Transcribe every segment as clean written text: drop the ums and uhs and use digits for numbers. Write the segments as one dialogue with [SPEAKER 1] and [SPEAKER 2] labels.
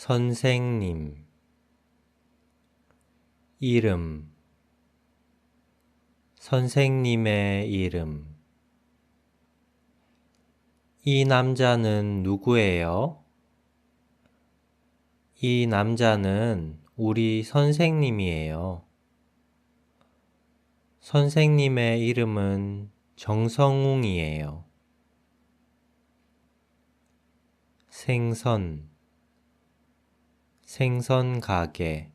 [SPEAKER 1] 선생님, 이름, 선생님의 이름. 이 남자는 누구예요? 이 남자는 우리 선생님이에요. 선생님의 이름은 정성웅이에요. 생선, 생선 가게,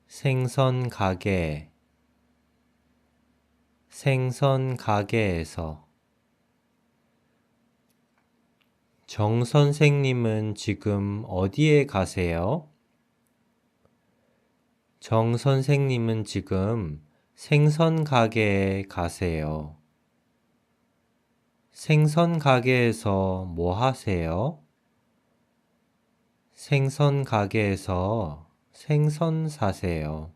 [SPEAKER 1] 생선 가게, 생선 가게에서. 정 선생님은 지금 어디에 가세요? 정 선생님은 지금 생선 가게에 가세요. 생선 가게에서 뭐 하세요? 생선 가게에서 생선 사세요.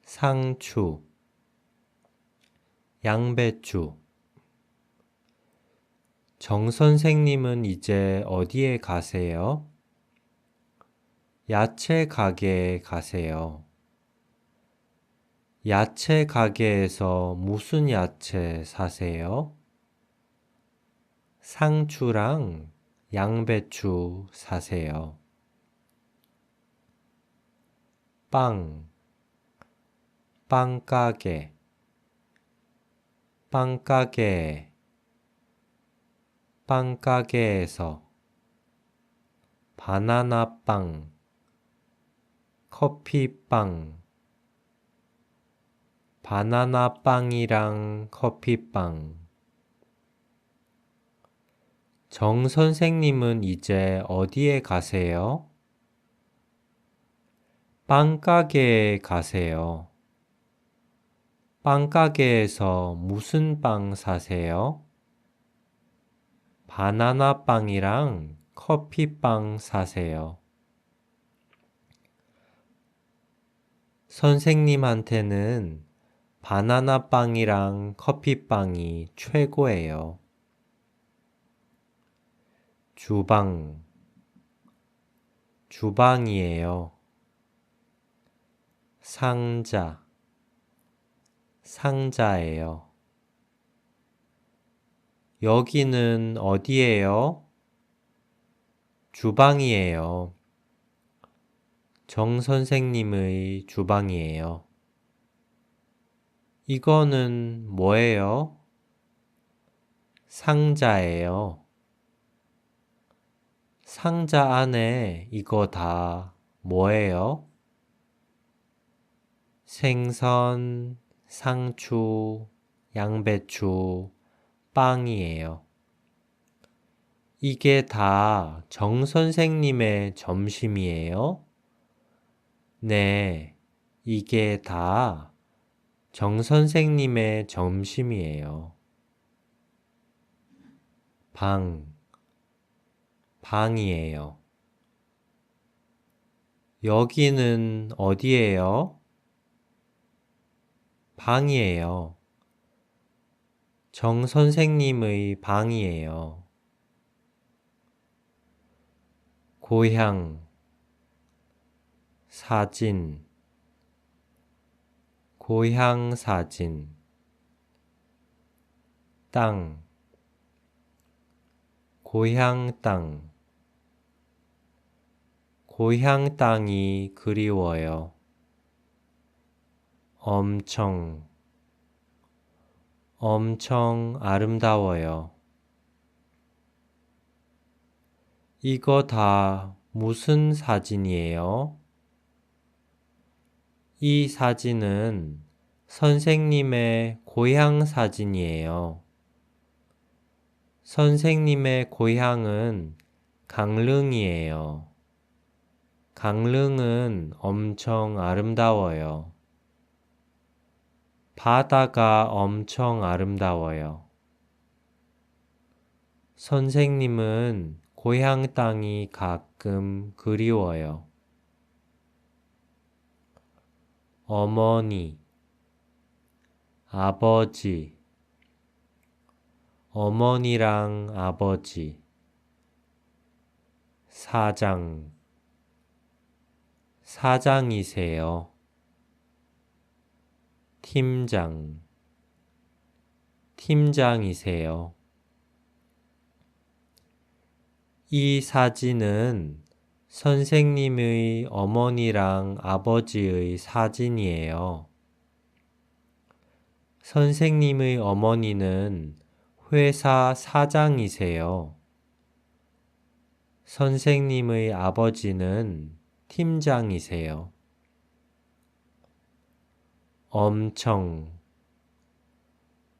[SPEAKER 1] 상추, 양배추. 정 선생님은 이제 어디에 가세요? 야채 가게에 가세요. 야채 가게에서 무슨 야채 사세요? 상추랑 양배추 사세요. 빵, 빵가게, 빵가게, 빵가게에서. 바나나빵, 커피빵, 바나나빵이랑 커피빵. 정 선생님은 이제 어디에 가세요? 빵가게에 가세요. 빵가게에서 무슨 빵 사세요? 바나나빵이랑 커피빵 사세요. 선생님한테는 바나나빵이랑 커피빵이 최고예요. 주방, 주방이에요. 상자, 상자예요. 여기는 어디예요? 주방이에요. 정 선생님의 주방이에요. 이거는 뭐예요? 상자예요. 상자 안에 이거 다 뭐예요? 생선, 상추, 양배추, 빵이에요. 이게 다 정 선생님의 점심이에요? 네, 이게 다 정 선생님의 점심이에요. 방이에요. 여기는 어디예요? 방이에요. 정 선생님의 방이에요. 고향, 사진, 고향 사진. 땅, 고향 땅. 고향 땅이 그리워요. 엄청, 엄청 아름다워요. 이거 다 무슨 사진이에요? 이 사진은 선생님의 고향 사진이에요. 선생님의 고향은 강릉이에요. 강릉은 엄청 아름다워요. 바다가 엄청 아름다워요. 선생님은 고향 땅이 가끔 그리워요. 어머니, 아버지, 어머니랑 아버지. 사장, 사장이세요. 팀장, 팀장이세요. 이 사진은 선생님의 어머니랑 아버지의 사진이에요. 선생님의 어머니는 회사 사장이세요. 선생님의 아버지는 팀장이세요. 엄청,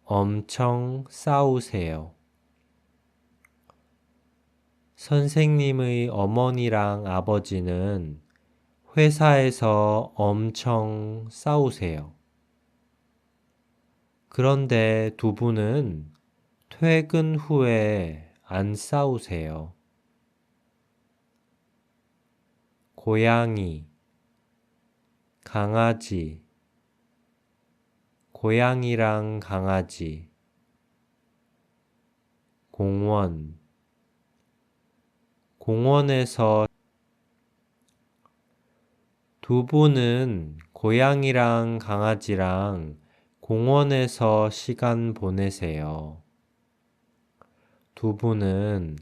[SPEAKER 1] 엄청 싸우세요. 선생님의 어머니랑 아버지는 회사에서 엄청 싸우세요. 그런데 두 분은 퇴근 후에 안 싸우세요. 고양이, 강아지, 고양이랑 강아지, 공원, 공원에서 두 분은 고양이랑 강아지랑 공원에서 시간 보내세요. 두 분은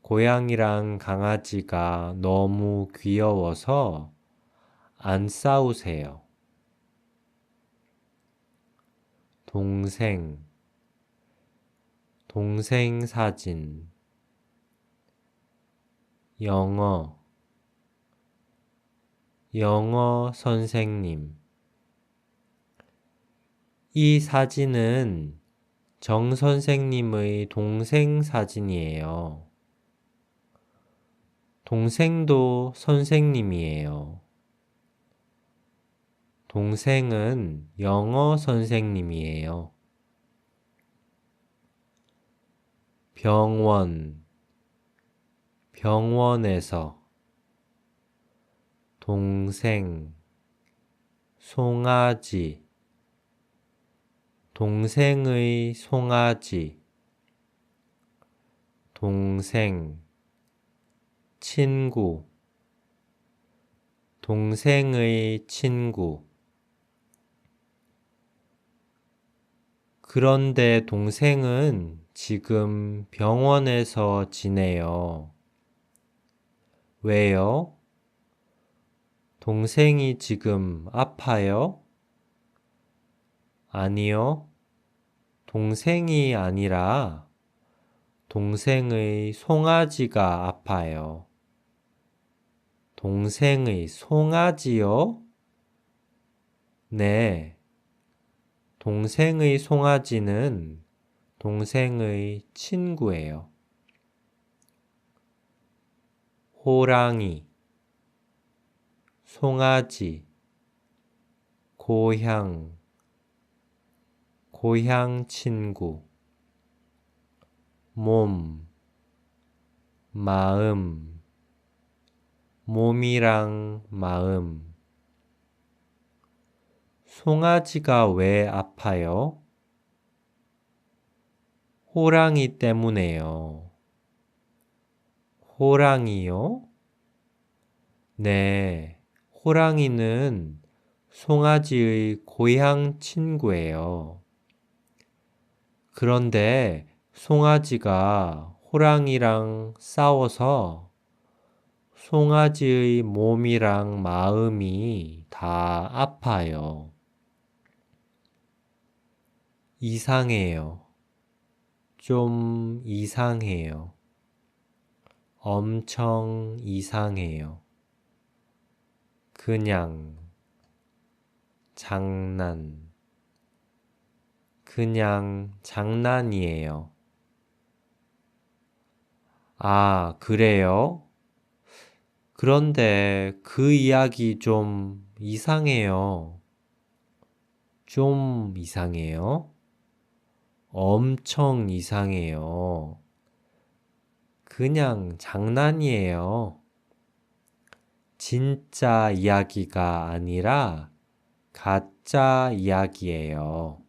[SPEAKER 1] 고양이랑 강아지가 너무 귀여워서 안 싸우세요. 동생, 동생 사진, 영어, 영어 선생님. 이 사진은 정 선생님의 동생 사진이에요. 동생도 선생님이에요. 동생은 영어 선생님이에요. 병원, 병원에서 동생, 송아지, 동생의 송아지, 동생, 친구, 동생의 친구. 그런데 동생은 지금 병원에서 지내요. 왜요? 동생이 지금 아파요? 아니요. 동생이 아니라 동생의 송아지가 아파요. 동생의 송아지요? 네. 동생의 송아지는 동생의 친구예요. 호랑이, 송아지, 고향, 고향 친구, 몸, 마음, 몸이랑 마음. 송아지가 왜 아파요? 호랑이 때문에요. 호랑이요? 네, 호랑이는 송아지의 고향 친구예요. 그런데 송아지가 호랑이랑 싸워서 송아지의 몸이랑 마음이 다 아파요. 이상해요. 좀 이상해요. 엄청 이상해요. 그냥, 장난, 그냥 장난이에요. 아, 그래요? 그런데 그 이야기 좀 이상해요. 좀 이상해요? 엄청 이상해요. 그냥 장난이에요. 진짜 이야기가 아니라 가짜 이야기예요.